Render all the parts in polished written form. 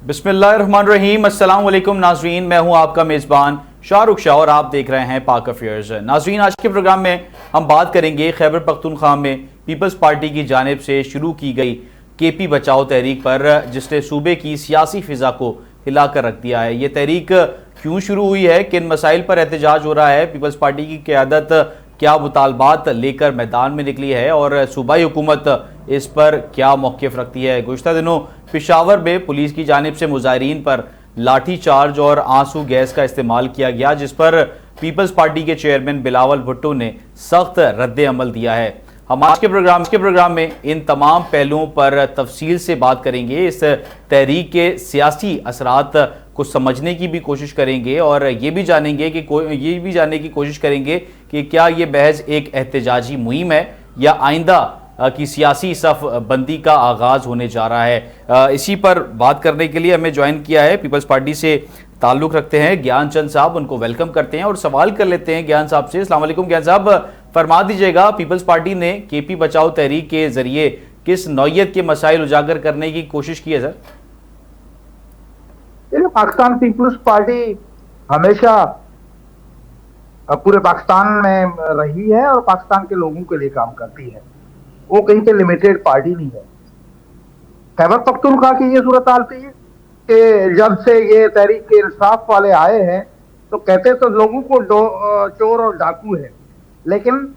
बिस्मिल्लाहिर्रहमानिर्रहीम, अस्सलाम वालेकुम नाजरीन। मैं हूं आपका मेज़बान शाहरुख शाह और आप देख रहे हैं पाक अफेयर्स। नाजरीन, आज के प्रोग्राम में हम बात करेंगे खैबर पख्तूनख्वा में पीपल्स पार्टी की जानिब से शुरू की गई केपी बचाओ तहरीक पर, जिसने सूबे की सियासी फिजा को हिलाकर रख दिया है। ये तहरीक क्यों शुरू हुई है, किन मसाइल पर एहतजाज हो रहा है, पीपल्स पार्टी की क़यादत क्या मुतालबात लेकर मैदान में निकली है और सूबाई हुकूमत इस पर क्या मौक़िफ़ रखती है। गुज़िश्ता दिनों पेशावर में पुलिस की जानिब से मुजाहिरीन पर लाठी चार्ज और आंसू गैस का इस्तेमाल किया गया, जिस पर पीपल्स पार्टी के चेयरमैन बिलावल भुट्टो ने सख्त रद्द अमल दिया है। हम आज के प्रोग्राम में इन तमाम पहलुओं पर तफसील से बात करेंगे। इस तहरीक के सियासी असरात को समझने की भी कोशिश करेंगे और ये भी जानने की कोशिश करेंगे कि क्या ये बहस एक एहतजाजी मुहिम है या आइंदा की सियासी सफ बंदी का आगाज होने जा रहा है। इसी पर बात करने के लिए हमें ज्वाइन किया है, पीपल्स पार्टी से ताल्लुक़ रखते हैं ज्ञान चंद साहब। उनको वेलकम करते हैं और सवाल कर लेते हैं ज्ञान साहब से। अस्सलाम वालेकुम ज्ञान साहब, फरमा दीजिएगा, पीपल्स पार्टी ने केपी बचाओ तहरीक के जरिए किस नौयत के मसाइल उजागर करने की कोशिश की है सर? पाकिस्तान पीपल्स पार्टी हमेशा पूरे पाकिस्तान में रही है और पाकिस्तान के लोगों के लिए काम करती है। वो कहीं पे लिमिटेड पार्टी नहीं है। खैबर पख्तूनख्वा की ये सूरत हाल थी कि जब से ये तहरीक के इंसाफ वाले आए हैं तो कहते तो लोगों को चोर और डाकू है, लेकिन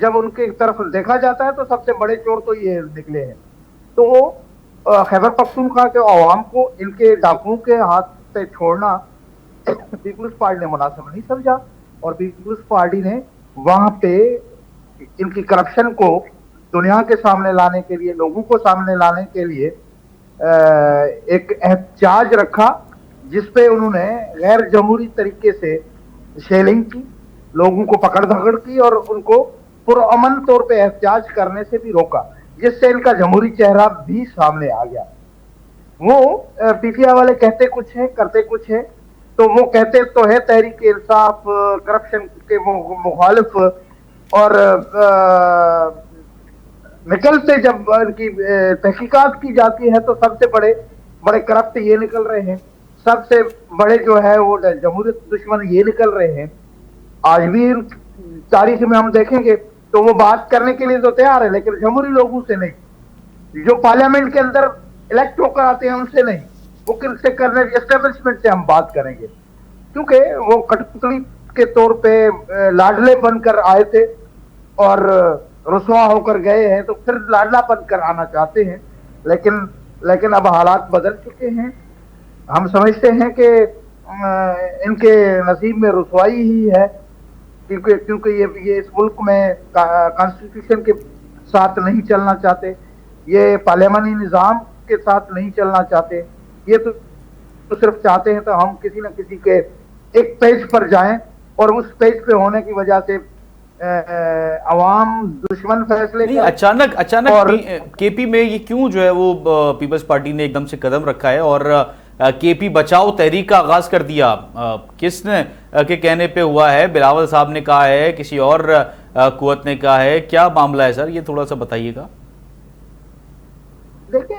जब उनके तरफ देखा जाता है तो सबसे बड़े चोर तो ये निकले हैं। तो खैबर पख्तूनख्वा के अवाम को इनके डाकुओं के हाथ से छोड़ना पीपल्स पार्टी ने मुनासिब नहीं समझा और पीपल्स पार्टी ने वहां पे इनकी करप्शन को दुनिया के सामने लाने के लिए, लोगों को सामने लाने के लिए एक एहतजाज रखा, जिसपे उन्होंने गैर जमहूरी तरीके से शेलिंग की, लोगों को पकड़ धकड़ की और उनको पुरअमन तौर पे एहतजाज करने से भी रोका, जिससे इनका जमहूरी चेहरा भी सामने आ गया। वो पीटीआई वाले कहते कुछ है करते कुछ है। तो वो कहते तो है तहरीक इंसाफ, करप्शन के मुखालिफ, और निकलते जब इनकी तहकीकात की जाती है तो सबसे बड़े बड़े करप्ट ये निकल रहे हैं, सबसे बड़े जो है वो जमहूरियत दुश्मन ये निकल रहे हैं। आज भी तारीख में हम देखेंगे तो वो बात करने के लिए तो तैयार है, लेकिन जमहूरी लोगों से नहीं, जो पार्लियामेंट के अंदर इलेक्ट होकर आते हैं उनसे नहीं, वो किससे करने, एस्टेब्लिशमेंट से हम बात करेंगे, क्योंकि वो कठपुतली के तौर पे लाडले बनकर आए थे और रुसवा होकर गए हैं, तो फिर लाडला बनकर आना चाहते हैं। लेकिन अब हालात बदल चुके हैं। हम समझते हैं कि इनके नसीब में रुसवाई ही है, क्योंकि ये इस मुल्क में कॉन्स्टिट्यूशन के साथ नहीं चलना चाहते, ये पार्लियामानी निज़ाम के साथ नहीं चलना चाहते। ये तो सिर्फ चाहते हैं तो हम किसी न किसी के एक पेज पर जाएं और उस पेज पे होने की वजह से अवाम दुश्मन फैसले नहीं। अचानक केपी में ये क्यों जो है वो पीपल्स पार्टी ने एकदम से कदम रखा है और केपी बचाओ तहरीक का आगाज कर दिया? किसने के कहने पे हुआ है? बिलावल साहब ने कहा है, किसी और कुव्वत ने कहा है, क्या मामला है सर? ये थोड़ा सा बताइएगा। देखिए,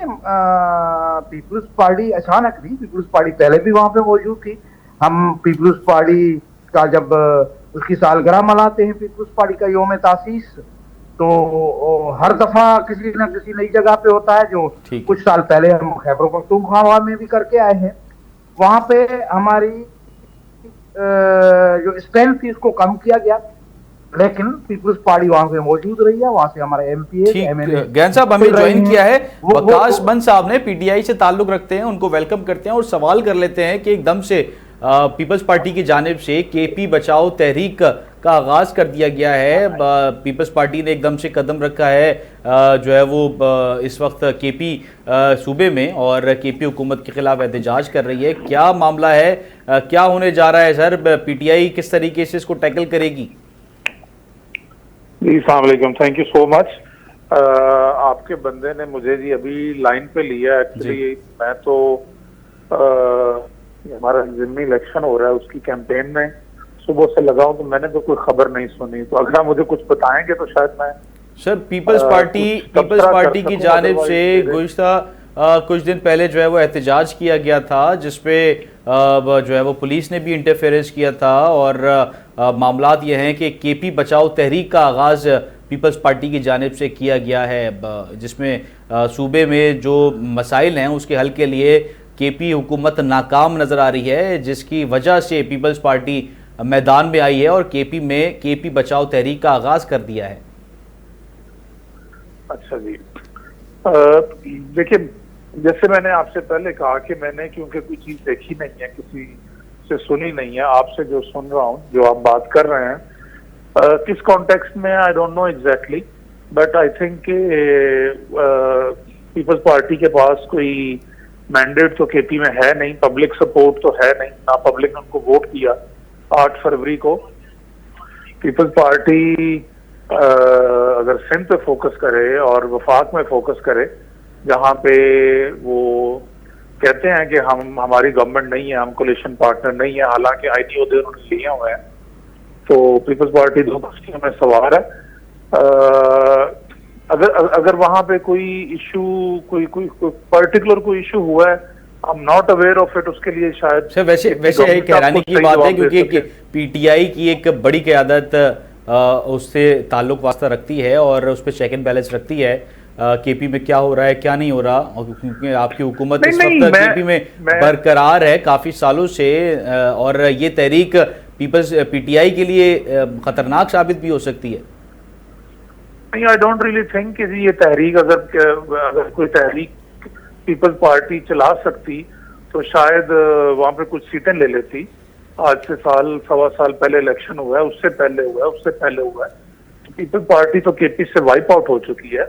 पीपल्स पार्टी अचानक नहीं, पीपल्स पार्टी पहले भी वहां पे मौजूद थी। हम पीपल्स पार्टी का जब उसकी सालगिरह मनाते हैं, पीपल्स पार्टी का यौम तासीस, तो हर दफा किसी न किसी नई जगह पे होता है। जो कुछ साल पहले हम खैबर पख्तूनख्वा में भी करके आए हैं, वहां पे हमारी जो स्ट्रेंथ थी उसको कम किया गया, लेकिन पीपल्स पार्टी वहां पे मौजूद रही है। वहां से हमारे एमपी ज्ञान साहब हमें ज्वाइन किया है वकाश बंद साहब ने, पीटीआई से ताल्लुक रखते हैं, उनको वेलकम करते हैं और सवाल कर लेते हैं कि एकदम से पीपल्स पार्टी की जानिब से केपी बचाओ तहरीक का आगाज कर दिया गया है। पीपल्स पार्टी ने एकदम से कदम रखा है जो है वो इस वक्त केपी सूबे में, और केपी हुकूमत के खिलाफ एहतजाज कर रही है। क्या मामला है, क्या होने जा रहा है सर? पीटीआई किस तरीके से इसको टैकल करेगी? जी अस्सलाम वालेकुम, थैंक यू सो मच। आपके बंदे ने मुझे जी अभी लाइन पे लिया। एक्चुअली मैं तो हमारा जिम्मी इलेक्शन हो रहा है, उसकी कैंपेन में सुबह से लगा हूं, तो मैंने तो कोई खबर नहीं सुनी। तो अगर आप मुझे कुछ बताएंगे तो शायद मैं सर पीपल्स पार्टी की जानिब से गुज़िश्ता कुछ दिन पहले जो है वो एहतजाज किया गया था, जिसपे जो है वो पुलिस ने भी इंटरफेरेंस किया था, और मामलात ये हैं कि केपी बचाओ तहरीक का आगाज़ पीपल्स पार्टी की जानिब से किया गया है, जिसमें सूबे में जो मसाइल हैं उसके हल के लिए केपी हुकूमत नाकाम नज़र आ रही है, जिसकी वजह से पीपल्स पार्टी मैदान में आई है और केपी में केपी बचाओ तहरीक का आगाज़ कर दिया है। अच्छा जी, देखिए, जैसे मैंने आपसे पहले कहा कि मैंने क्योंकि कोई चीज देखी नहीं है, किसी से सुनी नहीं है, आपसे जो सुन रहा हूँ, जो आप बात कर रहे हैं, किस कॉन्टेक्स्ट में I don't know exactly, but I think People's Party के पास कोई मैंडेट तो केपी में है नहीं, पब्लिक सपोर्ट तो है नहीं, ना पब्लिक ने उनको वोट किया 8 फरवरी को। पीपल्स पार्टी अगर सिंध पे फोकस करे और वफाक में फोकस करे, जहाँ पे वो कहते हैं कि हमारी गवर्नमेंट नहीं है, हम कोलिशन पार्टनर नहीं है, हालांकि आईनी ओहदे उन्होंने लिए हुए हैं, तो पीपल्स पार्टी 2 कश्तियों में सवार है। अगर वहां पे कोई इशू, कोई पर्टिकुलर कोई इशू हुआ है, I am not aware of it, उसके लिए शायद वैसे यही कहरानी की बात है, क्योंकि पीटीआई की एक बड़ी क़यादत उससे ताल्लुक वास्ता रखती है और उस पर चेक एंड बैलेंस रखती है केपी में क्या हो रहा है क्या नहीं हो रहा, क्योंकि आपकी हुकूमत इस वक्त केपी में बरकरार है काफी सालों से, और ये तहरीक पीपल्स पीटीआई के लिए खतरनाक साबित भी हो सकती है। नहीं, आई डोंट रियली थिंक कि ये तहरीक, अगर कोई तहरीक पीपल्स पार्टी चला सकती तो शायद वहां पे कुछ सीटें ले लेती। आज से सवा साल पहले इलेक्शन हुआ है, उससे पहले हुआ है, तो पीपल्स पार्टी तो केपी से वाइप आउट हो चुकी है।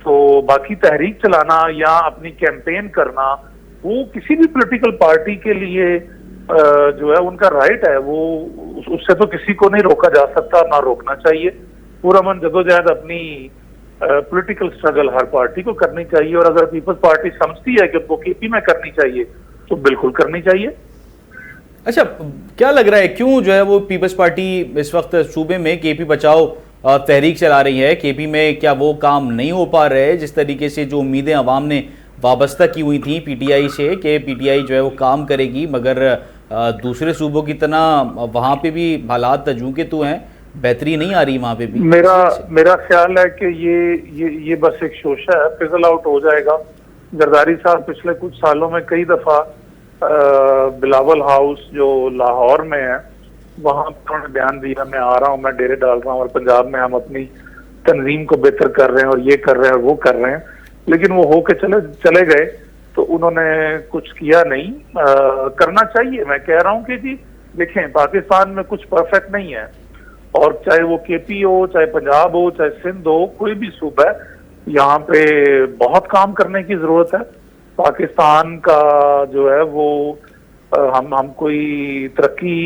तो बाकी तहरीक चलाना या अपनी कैंपेन करना, वो किसी भी पॉलिटिकल पार्टी के लिए जो है उनका राइट है, वो उससे तो किसी को नहीं रोका जा सकता, ना रोकना चाहिए। पूरा मन जदोजहद अपनी पॉलिटिकल स्ट्रगल हर पार्टी को करनी चाहिए, और अगर पीपल्स पार्टी समझती है कि वो केपी में करनी चाहिए तो बिल्कुल करनी चाहिए। अच्छा, क्या लग रहा है क्यों जो है वो पीपल्स पार्टी इस वक्त सूबे में केपी बचाओ तहरीक चला रही है? केपी में क्या वो काम नहीं हो पा रहे जिस तरीके से जो उम्मीदें अवाम ने वाबस्ता की हुई थी पीटीआई से, कि पीटीआई जो है वो काम करेगी, मगर दूसरे सूबों की तरह वहाँ पे भी हालात तजू के तो हैं, बेहतरी नहीं आ रही वहाँ पे भी? मेरा ख्याल है कि ये बस एक शोशा है, फिजल आउट हो जाएगा। जरदारी साहब पिछले कुछ सालों में कई दफा बिलावल हाउस जो लाहौर में है, वहां पर उन्होंने बयान दिया, मैं आ रहा हूँ, मैं डेरे डाल रहा हूँ और पंजाब में हम अपनी तंजीम को बेहतर कर रहे हैं और ये कर रहे हैं और वो कर रहे हैं, लेकिन वो होके चले गए, तो उन्होंने कुछ किया नहीं। करना चाहिए। मैं कह रहा हूँ कि जी देखें, पाकिस्तान में कुछ परफेक्ट नहीं है, और चाहे वो केपी हो, चाहे पंजाब हो, चाहे सिंध हो, कोई भी सूबा है, यहाँ पे बहुत काम करने की जरूरत है। पाकिस्तान का जो है वो हम कोई तरक्की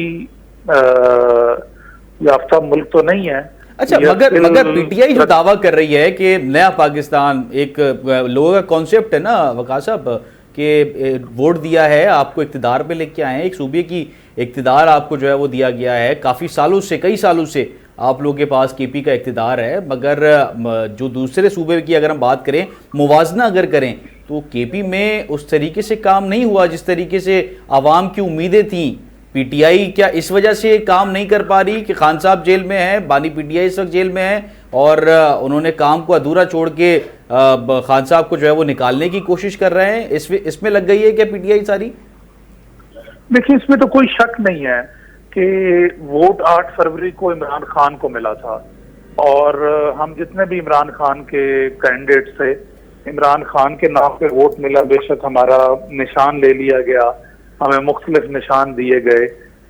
याफ्ता मुल्क तो नहीं है। अच्छा, मगर पीटीआई जो दावा कर रही है कि नया पाकिस्तान, एक लोगों का कॉन्सेप्ट है ना वकास साहब, कि वोट दिया है आपको, इक्तिदार पे लेके आए हैं, एक सूबे की इक्तिदार आपको जो है वो दिया गया है, काफ़ी सालों से, कई सालों से आप लोगों के पास केपी का इक्तिदार है, मगर जो दूसरे सूबे की अगर हम बात करें, मुवाजना अगर करें, तो केपी में उस तरीके से काम नहीं हुआ जिस तरीके से आवाम की उम्मीदें थीं। पीटीआई क्या इस वजह से काम नहीं कर पा रही कि खान साहब जेल में है, बानी पीटीआई इस वक्त जेल में है, और उन्होंने काम को अधूरा छोड़ के खान साहब को जो है वो निकालने की कोशिश कर रहे हैं? इसमें लग गई है क्या पीटीआई सारी? देखिए, इसमें तो कोई शक नहीं है कि वोट 8 फरवरी को इमरान खान को मिला था, और हम जितने भी इमरान खान के कैंडिडेट थे, इमरान खान के नाम पे वोट मिला। बेशक हमारा निशान ले लिया गया, हमें मुख्तलिफ निशान दिए गए,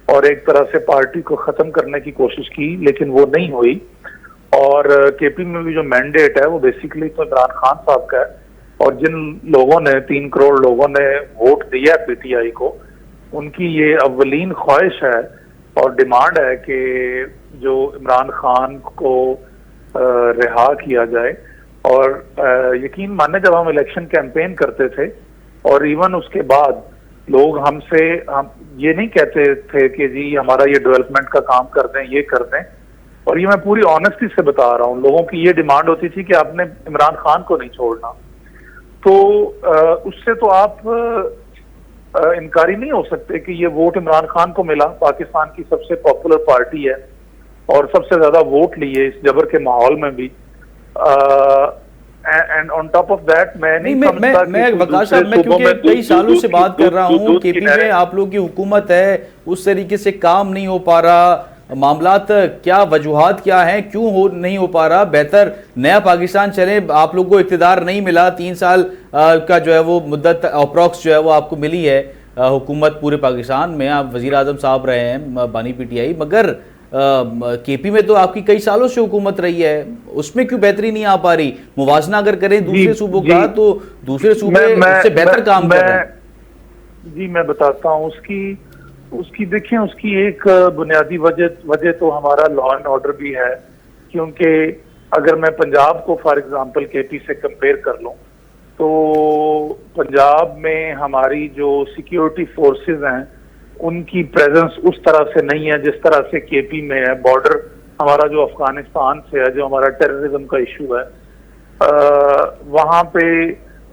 और एक तरह से पार्टी को खत्म करने की कोशिश की, लेकिन वो नहीं हुई। और केपी में भी जो मैंडेट है वो बेसिकली तो इमरान खान साहब का है, और जिन लोगों ने 3 करोड़ लोगों ने वोट दिया पीटीआई को, उनकी ये अव्वलीन ख्वाहिश है और डिमांड है कि जो इमरान खान को रिहा किया जाए। और यकीन माने, जब हम इलेक्शन कैंपेन करते थे और इवन उसके बाद लोग हम ये नहीं कहते थे कि जी हमारा ये डेवलपमेंट का काम कर दें, ये कर दें, और ये मैं पूरी ऑनेस्टी से बता रहा हूँ, लोगों की ये डिमांड होती थी कि आपने इमरान खान को नहीं छोड़ना। तो उससे तो आप इनकारी नहीं हो सकते कि ये वोट इमरान खान को मिला, पाकिस्तान की सबसे पॉपुलर पार्टी है और सबसे ज्यादा वोट लिए इस जबर के माहौल में भी। And on top of that मैं नहीं समझता मैं वकास साहब, मैं क्योंकि कई सालों से बात कर रहा हूँ, केपी में आप लोग की हुकूमत है, उस तरीके से काम नहीं हो पा रहा, मामलात क्या वजूहात क्या हैं, क्यों नहीं हो पा रहा बेहतर नया पाकिस्तान चले? आप लोग को इक़्तिदार नहीं मिला, 3 साल का जो है वो मुद्दत अप्रॉक्स जो है वो आपको मिली है हुकूमत पूरे पाकिस्तान में, आप वज़ीर आज़म साहब रहे हैं बानी पीटीआई, मगर केपी में तो आपकी कई सालों से हुकूमत रही है, उसमें क्यों बेहतरी नहीं आ पा रही? मुवाजना अगर करें दूसरे सूबों का तो दूसरे सूबे उससे बेहतर काम कर रहे हैं। जी मैं बताता हूँ उसकी देखिए, उसकी एक बुनियादी वजह तो हमारा लॉ एंड ऑर्डर भी है, क्योंकि अगर मैं पंजाब को फॉर एग्जांपल केपी से कंपेयर कर लूं तो पंजाब में हमारी जो सिक्योरिटी फोर्सेस हैं उनकी प्रेजेंस उस तरह से नहीं है जिस तरह से केपी में है। बॉर्डर हमारा जो अफगानिस्तान से है, जो हमारा टेररिज्म का इशू है, वहां पे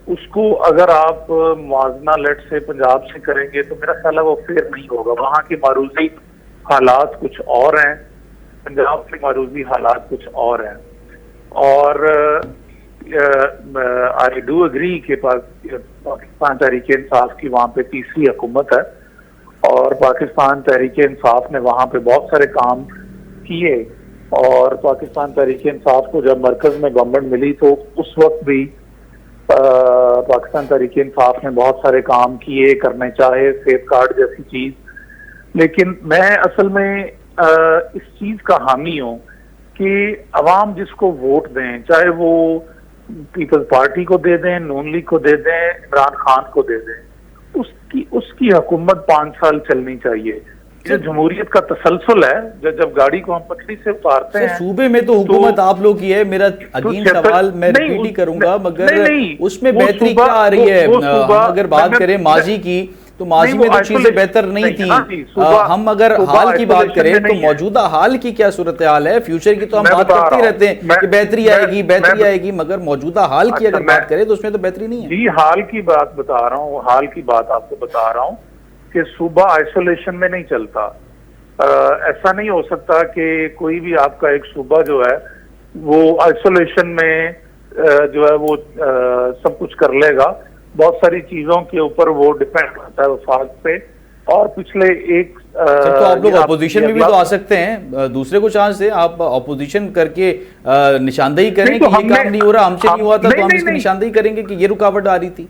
उसको अगर आप मुआवजा लेट से पंजाब से करेंगे तो मेरा ख्याल है वो फेयर नहीं होगा। वहां के मारूजी हालात कुछ और हैं, पंजाब के मारूजी हालात कुछ और हैं। और आई डू एग्री के पाकिस्तान तहरीक इंसाफ की वहां पे तीसरी हुकूमत है और पाकिस्तान तहरीक इंसाफ ने वहां पे बहुत सारे काम किए, और पाकिस्तान तहरीक इंसाफ को जब मरकज में गवर्नमेंट मिली तो उस वक्त भी पाकिस्तान तहरीक इंसाफ ने बहुत सारे काम किए, करने चाहे, सेफ गार्ड जैसी चीज। लेकिन मैं असल में इस चीज का हामी हूं कि अवाम जिसको वोट दें, चाहे वो पीपल्स पार्टी को दे दें, नून लीग को दे दें, इमरान खान को दे दें, उसकी हुकूमत 5 साल चलनी चाहिए। जो जमहूरियत का तसलसल है, जब गाड़ी को हम पटरी से उतारते हैं। सूबे में तो हुकूमत आप लोग की है, मेरा अगेन सवाल मैं रिपीट ही करूंगा, मगर उसमें बेहतरी क्या आ रही है? अगर बात करें माजी की तो माजी में तो चीजें बेहतर नहीं थी। हम अगर हाल की बात करें तो मौजूदा हाल की क्या सूरत हाल है? फ्यूचर की तो हम बात करते रहते हैं कि बेहतरी आएगी, मगर मौजूदा हाल की अगर बात करें तो उसमें तो बेहतरी नहीं है। जी हाल की बात बता रहा हूँ, हाल की बात आपको बता रहा हूँ कि सूबा आइसोलेशन में नहीं चलता। ऐसा नहीं हो सकता कि कोई भी आपका एक सूबा जो है वो आइसोलेशन में जो है वो सब कुछ कर लेगा। बहुत सारी चीजों के ऊपर वो डिपेंड करता है वफाक पे। और पिछले एक तो आप लोग अपोजिशन में भी तो आ सकते हैं, दूसरे को चांस दे, आप अपोजिशन करके निशानदेही करें कि ये काम नहीं हो रहा, हमसे नहीं हुआ था तो हम इसकी निशानदेही करेंगे कि ये रुकावट आ रही थी।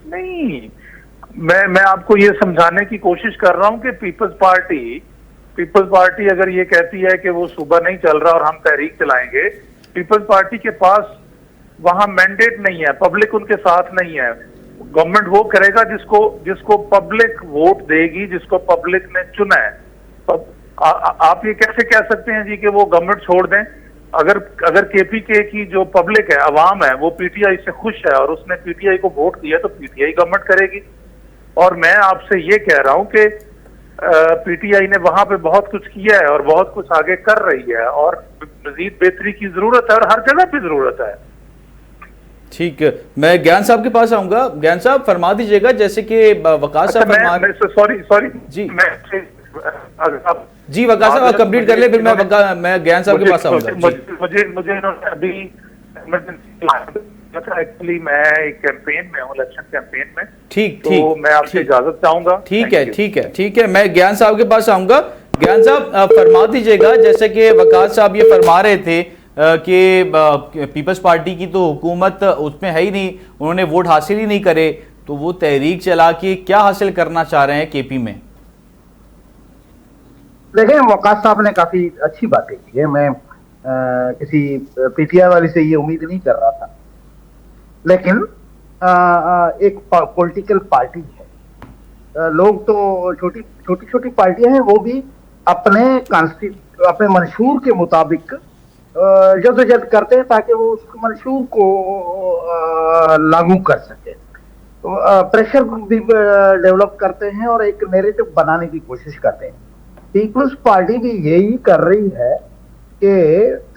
नहीं, मैं आपको ये समझाने की कोशिश कर रहा हूं कि पीपल्स पार्टी अगर ये कहती है कि वो सूबा नहीं चल रहा और हम तहरीक चलाएंगे, पीपल्स पार्टी के पास वहां मैंडेट नहीं है, पब्लिक उनके साथ नहीं है। गवर्नमेंट वो करेगा जिसको पब्लिक वोट देगी, जिसको पब्लिक ने चुना है। आप ये कैसे कह सकते हैं जी कि वो गवर्नमेंट छोड़ दें? अगर केपीके की जो पब्लिक है, अवाम है, वो पीटीआई से खुश है और उसने पीटीआई को वोट दिया तो पीटीआई गवर्नमेंट करेगी। और मैं आपसे ये कह रहा हूं कि पीटीआई ने वहां पे बहुत कुछ किया है और बहुत कुछ आगे कर रही है और मजीद बेहतरी की जरूरत है और हर जगह पे जरूरत है। ठीक है, मैं ज्ञान साहब के पास आऊंगा। ज्ञान साहब फरमा दीजिएगा, जैसे कि वकास साहब सॉरी जी जी वकास साहब कंप्लीट कर ले, फिर मैं ज्ञान साहब के पास आऊंगा। मुझे इन्होंने अभी एक्चुअली मैं एक कैंपेन में हूँ, इलेक्शन कैंपेन में। ठीक, तो मैं आपसे इजाजत चाहूंगा। ठीक है, मैं ज्ञान साहब के पास आऊंगा। ज्ञान साहब फरमा दीजिएगा, जैसे कि वकास साहब ये फरमा रहे थे कि पीपल्स पार्टी की तो हुकूमत उसमें है ही नहीं, उन्होंने वोट हासिल ही नहीं करे, तो वो तहरीक चला के क्या हासिल करना चाह रहे हैं केपी में? देखिए, वकास साहब ने काफी अच्छी बातें की है। मैं किसी पीटीआई वाली से ये उम्मीद नहीं कर रहा था, लेकिन एक पॉलिटिकल पार्टी है, लोग तो छोटी पार्टियां हैं, वो भी अपने मंशूर के मुताबिक जद्दोजहद करते हैं ताकि वो उस मंशूर को लागू कर सके। प्रेशर भी डेवलप करते हैं और एक नैरेटिव बनाने की कोशिश करते हैं। पीपल्स पार्टी भी यही कर रही है कि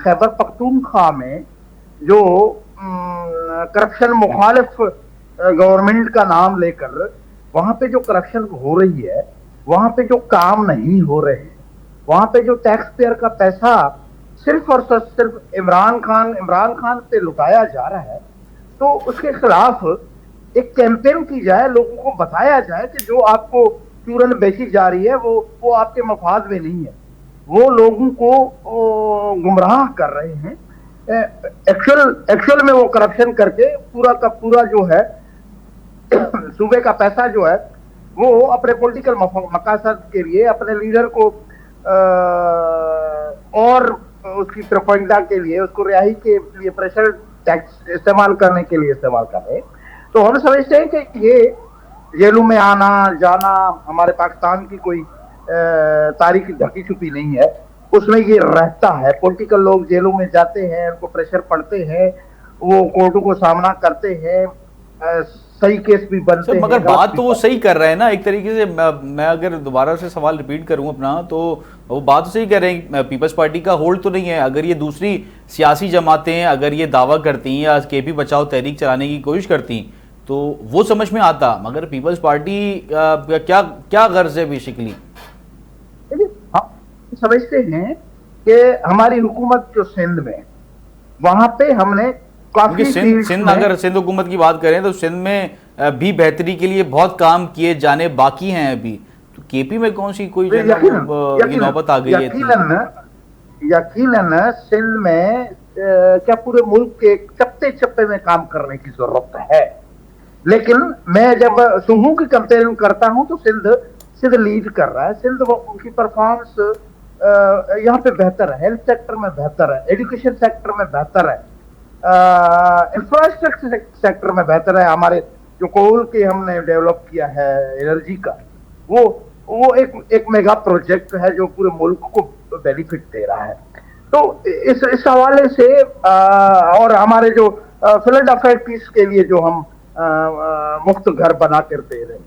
खैबर पख्तूनख्वा में जो करप्शन मुखालिफ गवर्नमेंट का नाम लेकर वहां पे जो करप्शन हो रही है, वहां पे जो काम नहीं हो रहे हैं, वहां पे जो टैक्स पेयर का पैसा सिर्फ और सिर्फ इमरान खान पे लुटाया जा रहा है, तो उसके खिलाफ एक कैंपेन की जाए, लोगों को बताया जाए कि जो आपको चूरन बेची जा रही है वो आपके मफाद में नहीं है, वो लोगों को गुमराह कर रहे हैं। एक्चुअल में वो करप्शन करके पूरा का पूरा जो है सूबे का पैसा जो है वो अपने पॉलिटिकल मकासद के लिए अपने लीडर को और उसकी प्रोपेगेंडा के लिए, उसको रिहाई के लिए प्रेशर टैक्स इस्तेमाल करने के लिए इस्तेमाल कर रहे हैं। तो हम समझते हैं कि ये जेलों में आना जाना हमारे पाकिस्तान की कोई तारीख ढकी छुपी नहीं है, उसमें ये रहता है। पॉलिटिकल लोग जेलों में जाते हैं, उनको प्रेशर पड़ते हैं, वो कोर्टों को सामना करते हैं, सही केस भी बनते हैं। मगर बात तो वो सही कर रहे हैं ना, एक तरीके से मैं अगर दोबारा से सवाल रिपीट करूं अपना, तो वो बात तो सही कर रहे हैं। पीपल्स पार्टी का होल्ड तो नहीं है। अगर ये दूसरी सियासी जमातें अगर ये दावा करती हैं या केपी बचाओ तहरीक चलाने की कोशिश करती तो वो समझ में आता, मगर पीपल्स पार्टी क्या गर्ज है बेसिकली? हम समझते हैं कि हमारी हुकूमत जो सिंध में, वहां पे हमने काफी सिंध अगर सिंध हुकूमत की बात करें तो सिंध में भी बेहतरी के लिए बहुत काम किए जाने बाकी हैं अभी। तो केपी में कौन सी कोई नौबत आ गई है? यकीनन सिंध में क्या पूरे मुल्क के चप्पे चप्पे में काम करने की जरूरत है, लेकिन मैं जब सूहों की कंपेयरिंग करता हूं तो सिंध लीड कर रहा है। सिंध उनकी परफॉर्मेंस यहाँ पे बेहतर है, हेल्थ सेक्टर में बेहतर है, एजुकेशन सेक्टर में बेहतर है, इंफ्रास्ट्रक्चर सेक्टर में बेहतर है। हमारे जो कोल के हमने डेवलप किया है एनर्जी का, वो एक मेगा प्रोजेक्ट है जो पूरे मुल्क को बेनिफिट दे रहा है। तो इस हवाले से और हमारे जो फ्लड अफेक्ट्स के लिए जो हम मुफ्त घर बना कर दे रहे हैं,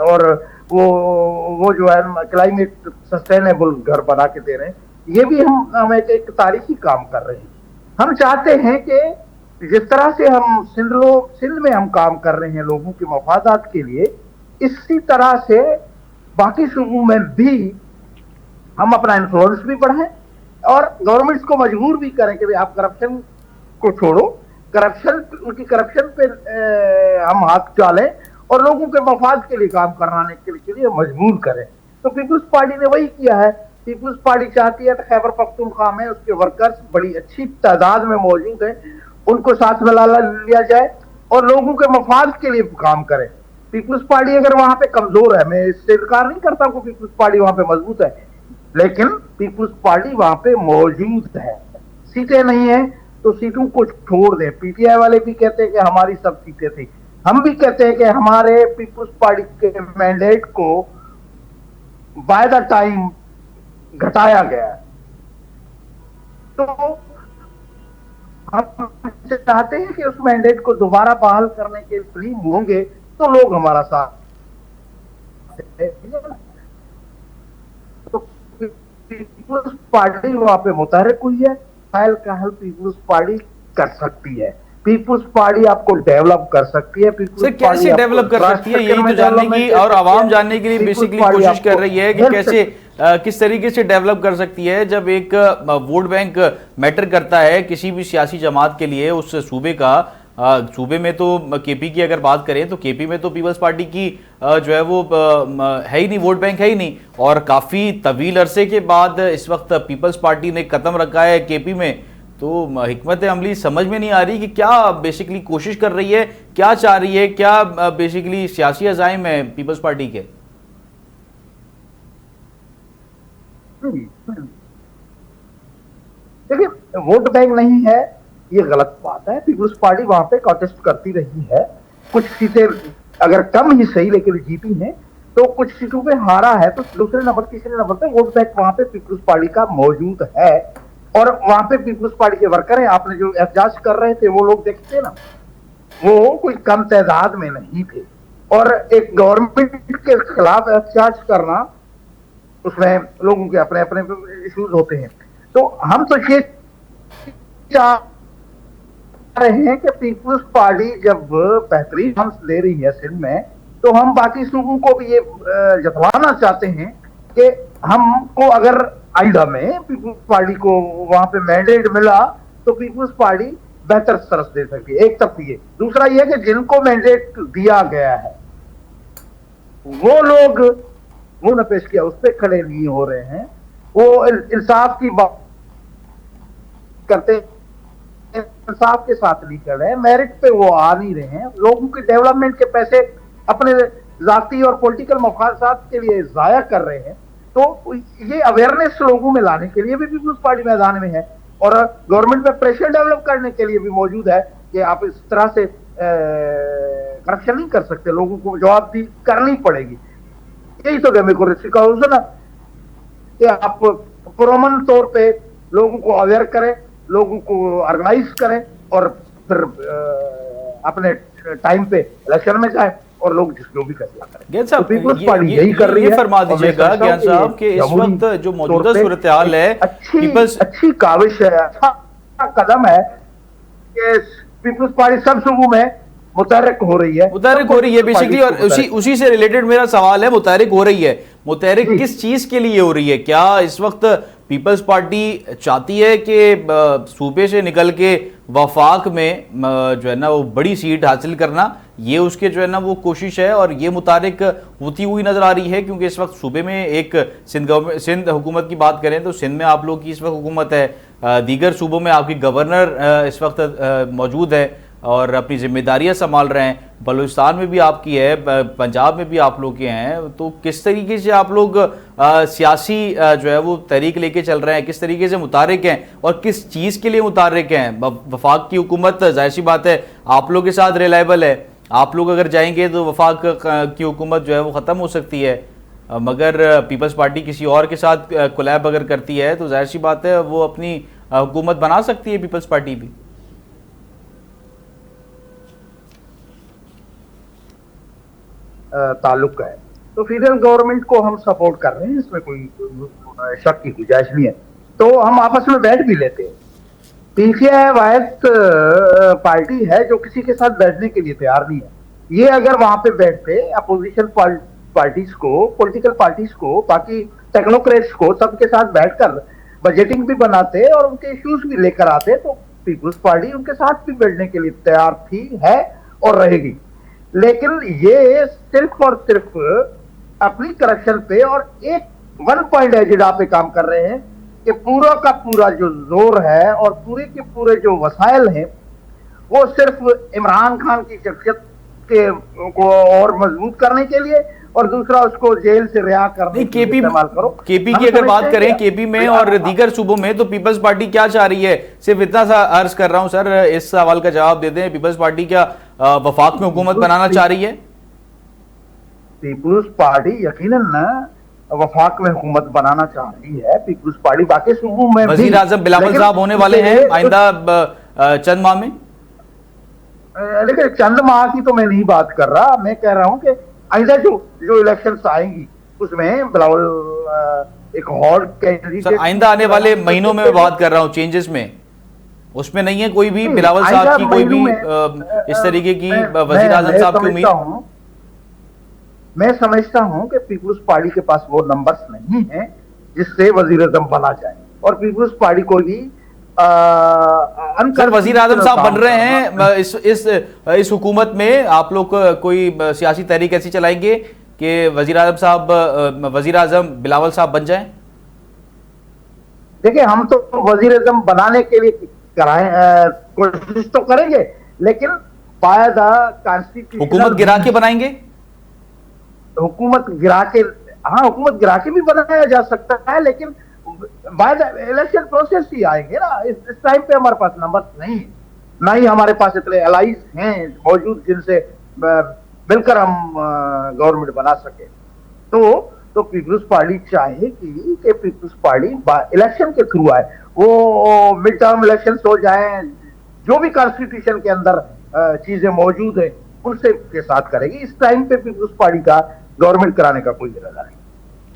और वो जो है क्लाइमेट सस्टेनेबल घर बना के दे रहे हैं, ये भी हम एक तारीखी काम कर रहे हैं। हम चाहते हैं कि जिस तरह से हम सिंध में हम काम कर रहे हैं लोगों के मफादात के लिए, इसी तरह से बाकी सूबों में भी हम अपना इन्फ्लुएंस भी बढ़ाएं और गवर्नमेंट्स को मजबूर भी करें कि भाई आप करप्शन को छोड़ो, उनकी करप्शन पे हम हाथ डालें और लोगों के मफाद के लिए काम कराने के लिए मजबूर करें। तो पीपुल्स पार्टी ने वही किया है। पीपुल्स पार्टी चाहती है कि खैबर पख्तूनख्वा में उसके वर्कर्स बड़ी अच्छी तादाद में मौजूद हैं, उनको साथ में लिया जाए और लोगों के मफाद के लिए काम करें। पीपुल्स पार्टी अगर वहां पे कमजोर है, मैं इससे इनकार नहीं करता हूं, पीपुल्स पार्टी वहां पे मजबूत है, लेकिन पीपुल्स पार्टी वहां पे मौजूद है। सीटें नहीं है तो सीटों को छोड़ दें। पीटीआई वाले भी कहते हैं कि हमारी सब सीटें थी, हम भी कहते हैं कि हमारे पीपुल्स पार्टी के मैंडेट को बाय द टाइम घटाया गया है। तो हम चाहते हैं कि उस मैंडेट को दोबारा बहाल करने के लिए होंगे तो लोग हमारा साथ। तो पीपुल्स पार्टी वहां पे मुतहरिक हुई है, फाइल का हल पीपुल्स पार्टी कर सकती है। पीपुल्स पार्टी आपको डेवलप कर सकती है। सर कैसे डेवलप कर सकती है, यही तो जानने की और आवाम जानने के लिए बेसिकली कोशिश कर रही है कि कैसे किस तरीके से डेवलप कर सकती है। जब एक वोट बैंक मैटर करता है किसी भी सियासी जमात के लिए उस सूबे का, सूबे में तो केपी की अगर बात करें तो केपी में तो पीपल्स पार्टी की जो है वो है ही नहीं, वोट बैंक है ही नहीं, और काफ़ी तवील अरसे के बाद इस वक्त पीपल्स पार्टी ने कदम रखा है केपी में। तो हिकमत अमली समझ में नहीं आ रही कि क्या बेसिकली कोशिश कर रही है, क्या चाह रही है, क्या बेसिकली सियासी अज़ाइम है पीपल्स पार्टी के। देखिए वोट बैंक नहीं है ये गलत बात है। पीपुल्स पार्टी वहां पे कॉन्टेस्ट करती रही है, कुछ सीटें अगर कम ही सही लेकिन जीती हैं, तो कुछ सीटों पे हारा है, तो दूसरे नंबर तीसरे नंबर पे वोट बैंक वहां पे पीपुल्स पार्टी का मौजूद है और वहां पे पीपुल्स पार्टी के वर्कर हैं। आपने जो एहतजाज कर रहे थे वो लोग देखते ना, वो कोई कम तादाद में नहीं थे, और एक गवर्नमेंट के खिलाफ एहतजाज करना उसमें लोगों के अपने अपने इश्यूज होते हैं। तो हम तो ये रहे हैं कि पीपुल्स पार्टी जब बेहतरीन हम दे रही है सिंध में, तो हम बाकी सूबों को भी ये जतवाना चाहते हैं कि हमको अगर आइंदा में पीपुल्स पार्टी को वहां पे मैंडेट मिला तो पीपुल्स पार्टी बेहतर सरस दे सकती है। एक तरफ ये, दूसरा ये कि जिनको मैंडेट दिया गया है वो लोग मुंह न पेश किया उस पर खड़े नहीं हो रहे हैं, वो इंसाफ की बात करते, इंसाफ के साथ नहीं कर रहे हैं, मेरिट पे वो आ नहीं रहे हैं, लोगों के डेवलपमेंट के पैसे अपने जाती और पॉलिटिकल मफासात के लिए जाया कर रहे हैं। तो ये अवेयरनेस लोगों में लाने के लिए भी पीपुल्स पार्टी मैदान में है और गवर्नमेंट पे प्रेशर डेवलप करने के लिए भी मौजूद है कि आप इस तरह से करप्शन नहीं कर सकते, लोगों को जवाबदेही करनी पड़ेगी। यही तो डेमोक्रेसी का उसूल है कि आप पुरअमन तौर पे लोगों को अवेयर करें, लोगों को ऑर्गेनाइज करें और फिर अपने टाइम पे इलेक्शन में जाए और लोग जिसको भी फैसला करें। ज्ञान साहब, तो पीपुल्स पार्टी यही कर रही है। ये फरमा दीजिएगा ज्ञान साहब कि इस वक्त जो मौजूदा सूरत हाल है, अच्छी काविश है, अच्छा कदम है कि पीपुल्स पार्टी सब सूबों में मुतहरिक हो रही है बेसिकली। और उसी से रिलेटेड मेरा सवाल है, मुतहरिक हो रही है, मुतहरिक किस चीज के लिए हो रही है? क्या इस वक्त पीपल्स पार्टी चाहती है कि सूबे से निकल के वफाक में जो है ना वो बड़ी सीट हासिल करना, ये उसके जो है ना वो कोशिश है और ये मुतारिक होती हुई नजर आ रही है? क्योंकि इस वक्त सूबे में एक सिंध हुकूमत की बात करें तो सिंध में आप लोग की इस वक्त हुकूमत है, दीगर सूबों में आपकी गवर्नर इस वक्त मौजूद है और अपनी जिम्मेदारियां संभाल रहे हैं, बलूचिस्तान में भी आपकी है, पंजाब में भी आप लोग के हैं। तो किस तरीके से आप लोग सियासी जो है वो तहरीक लेके चल रहे हैं, किस तरीके से मुतारिक हैं और किस चीज़ के लिए मुतारिक हैं? वफाक की हुकूमत जाहिर सी बात है आप लोग के साथ रिलायबल है, आप लोग अगर जाएंगे तो वफाक की हुकूमत जो है वो ख़त्म हो सकती है, मगर पीपल्स पार्टी किसी और के साथ कोलैब अगर करती है तो जाहिर सी बात है वो अपनी हुकूमत बना सकती है पीपल्स पार्टी भी। ताल्लुक है तो फेडरल गवर्नमेंट को हम सपोर्ट कर रहे हैं, इसमें कोई शक की गुंजाइश नहीं है। तो हम आपस में बैठ भी लेते हैं। पीसीआई वायद पार्टी है जो किसी के साथ बैठने के लिए तैयार नहीं है। ये अगर वहां पे बैठते अपोजिशन पार्टीज को, पॉलिटिकल पार्टीज को, बाकी टेक्नोक्रेट्स को सबके साथ बैठकर बजटिंग भी बनाते और उनके इश्यूज भी लेकर आते तो पीपुल्स पार्टी उनके साथ भी बैठने के लिए तैयार थी, है और रहेगी। लेकिन ये सिर्फ और सिर्फ अपनी करप्शन पे और एक वन पॉइंट एजेंडा पे काम कर रहे हैं कि पूरा का पूरा जो जोर है और पूरे के पूरे जो वसाइल हैं वो सिर्फ इमरान खान की शख्सियत के को और मजबूत करने के लिए और दूसरा उसको जेल से रिहा करने के लिए इस्तेमाल करो। केपी की अगर बात करें, केपी में और दीगर सूबों में, तो पीपल्स पार्टी क्या चाह रही है? सिर्फ इतना सा अर्ज कर रहा हूं सर, इस सवाल का जवाब दे दें। पीपल्स पार्टी क्या वफाक में हुकूमत बनाना चाह रही है? पीपल्स पार्टी यकीनन वफाक में हुकूमत बनाना चाह रही है। पीपल्स पार्टी बाकी सूबों में वजीर आजम बिलावल साहब होने वाले हैं आइंदा चंद माह में। लेकिन चंद माह की तो मैं नहीं बात कर रहा, मैं कह रहा हूं कि आइंदा जो इलेक्शंस आएंगी उसमें बिलावल एक हॉट कैंडिडेट। आइंदा आने वाले महीनों में बात कर रहा हूं, चेंजेस में उसमें नहीं है कोई भी बिलावल साहब की कोई भी इस तरीके की वजीर आजम साहब की उम्मीद? मैं समझता हूं कि पीपुल्स पार्टी के पास वो नंबर्स नहीं है जिससे वजीर आजम बना जाए और पीपुल्स पार्टी को भी सर वजीर आजम साहब बन रहे हैं इस हुकूमत में। आप लोग कोई सियासी तहरीक ऐसी चलाएंगे कि वजीर आजम साहब, वजीर आजम बिलावल साहब बन जाएं? देखिए हम तो वजीर आजम बनाने के लिए कोशिश तो करेंगे, लेकिन बायदा कॉन्स्टिट्यूशन हुकूमत गिरा के बनाएंगे। हुकूमत गिरा के, हाँ हुकूमत गिरा के भी बनाया जा सकता है, लेकिन बाय द इलेक्शन प्रोसेस ही आएंगे ना। इस टाइम पे हमारे पास नंबर नहीं है, ना ही हमारे पास इतने एलाइज हैं मौजूद जिनसे मिलकर हम गवर्नमेंट बना सके। तो पीपुल्स पार्टी चाहेगी कि पीपुल्स पार्टी इलेक्शन के थ्रू आए, वो मिड टर्म इलेक्शन हो जाए, जो भी कॉन्स्टिट्यूशन के अंदर चीजें मौजूद है उनसे के साथ करेगी। इस टाइम पे पीपुल्स पार्टी का गवर्नमेंट कराने का कोई इरादा नहीं।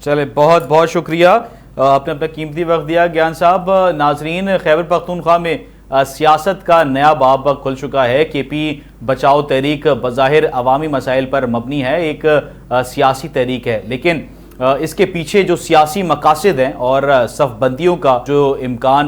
चले, बहुत बहुत शुक्रिया, आपने अपना कीमती वक्त दिया ज्ञान साहब। नाजरीन, खैबर पख्तूनख्वा में सियासत का नया बाब खुल चुका है। केपी बचाओ तहरीक बज़ाहिर अवामी मसाइल पर मबनी है, एक सियासी तहरीक है, लेकिन इसके पीछे जो सियासी मकासद हैं और सफ़बंदियों का जो इम्कान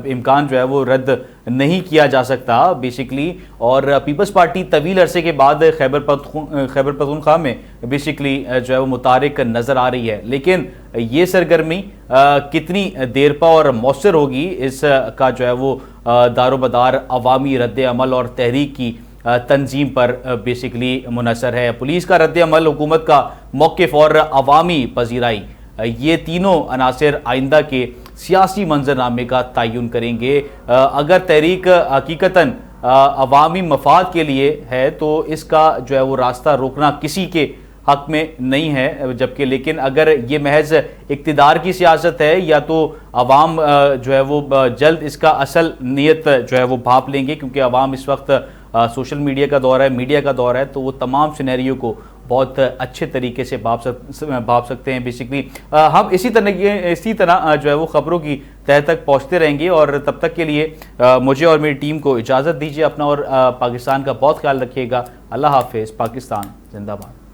इम्कान जो है वो रद्द नहीं किया जा सकता बेसिकली। और पीपल्स पार्टी तवील अरसे के बाद खैबर पख्तूनख्वा में बेसिकली जो है वो मुतारिक नज़र आ रही है, लेकिन ये सरगर्मी कितनी देरपा और मौसर होगी इसका जो है वो दारोमदार अवामी रद्द अमल और तहरीक की तंजीम पर बेसिकली मुनसर है। पुलिस का रद्द अमल, हुकूमत का मौक़िफ़ और अवामी पजीराई, ये तीनों अनासर आइंदा के सियासी मंजरनामे का तयन करेंगे। अगर तहरीक हकीकतन अवामी मफाद के लिए है तो इसका जो है वो रास्ता रोकना किसी के हक में नहीं है, जबकि लेकिन अगर ये महज इक़्तिदार की सियासत है या तो अवाम जो है वो जल्द इसका असल नीयत जो है वो भाप लेंगे, क्योंकि अवाम इस वक्त सोशल मीडिया का दौर है, मीडिया का दौर है, तो वो तमाम सिनेरियो को बहुत अच्छे तरीके से भाप सकते हैं बेसिकली। हम इसी तरह जो है वो ख़बरों की तह तक पहुँचते रहेंगे, और तब तक के लिए मुझे और मेरी टीम को इजाज़त दीजिए। अपना और पाकिस्तान का बहुत ख्याल रखिएगा। अल्लाह हाफ़िज़। पाकिस्तान जिंदाबाद।